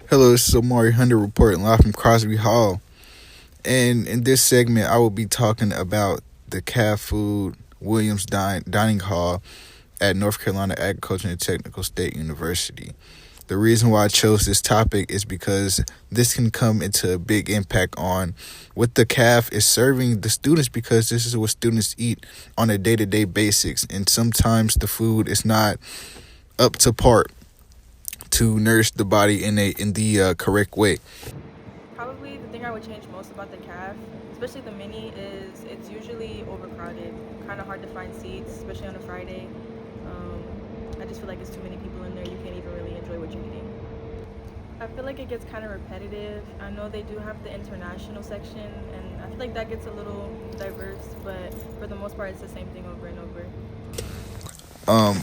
Hello, this is Omari Hunter reporting live from Crosby Hall. And in this segment, I will be talking about the Calf Food Williams Dining Hall at North Carolina Agricultural and Technical State University. The reason why I chose this topic is because this can come into a big impact on what the calf is serving the students, because this is what students eat on a day-to-day basis. And sometimes the food is not up to par to nourish the body in the correct way. Probably the thing I would change most about the calf, especially the mini, is it's usually overcrowded. Kind of hard to find seats, especially on a Friday. I just feel like it's too many people in there. You can't even really enjoy what you're eating. I feel like it gets kind of repetitive. I know they do have the international section, and I feel like that gets a little diverse, but for the most part, it's the same thing over and over. Um,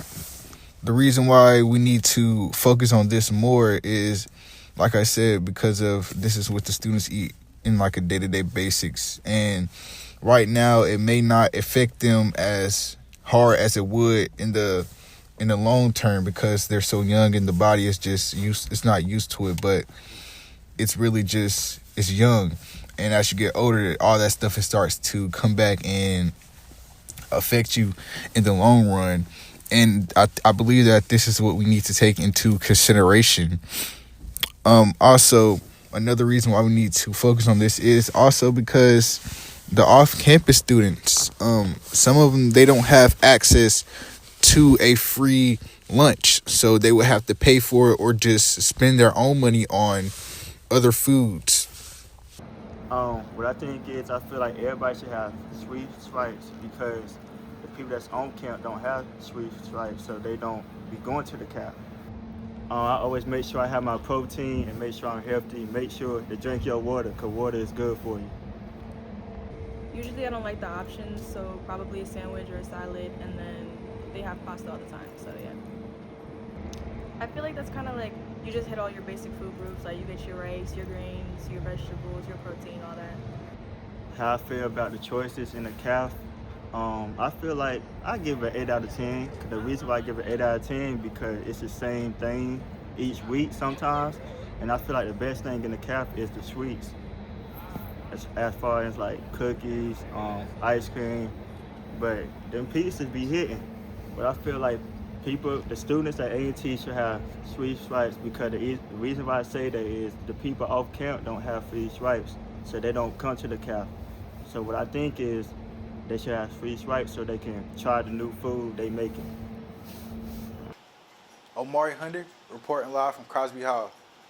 the reason why we need to focus on this more is, like I said, because of this is what the students eat in like a day-to-day basics. And right now, it may not affect them as hard as it would in the long term, because they're so young and the body is just it's not used to it. But it's really just, it's young, and as you get older, all that stuff, it starts to come back and affect you in the long run. And I believe that this is what we need to take into consideration. Also, another reason why we need to focus on this is also because the off-campus students, some of them, they don't have access to a free lunch, so they would have to pay for it or just spend their own money on other foods. What I think is, I feel like everybody should have sweet stripes because the people that's on camp don't have sweet stripes, so they don't be going to the camp. I always make sure I have my protein and make sure I'm healthy. Make sure to drink your water because water is good for you. Usually I don't like the options, so probably a sandwich or a salad, and then they have pasta all the time, so yeah. I feel like that's kind of like you just hit all your basic food groups, like you get your rice, your grains, your vegetables, your protein, all that. How I feel about the choices in the calf. I feel like I give it an 8 out of 10. The reason why I give it 8 out of 10 because it's the same thing each week sometimes, and I feel like the best thing in the calf is the sweets. As far as like cookies, ice cream, but them pieces be hitting. But I feel like the students at A&T should have free stripes because the reason why I say that is the people off camp don't have free stripes, so they don't come to the calf. So what I think is they should have free stripes so they can try the new food they making. Omari Hunter reporting live from Crosby Hall.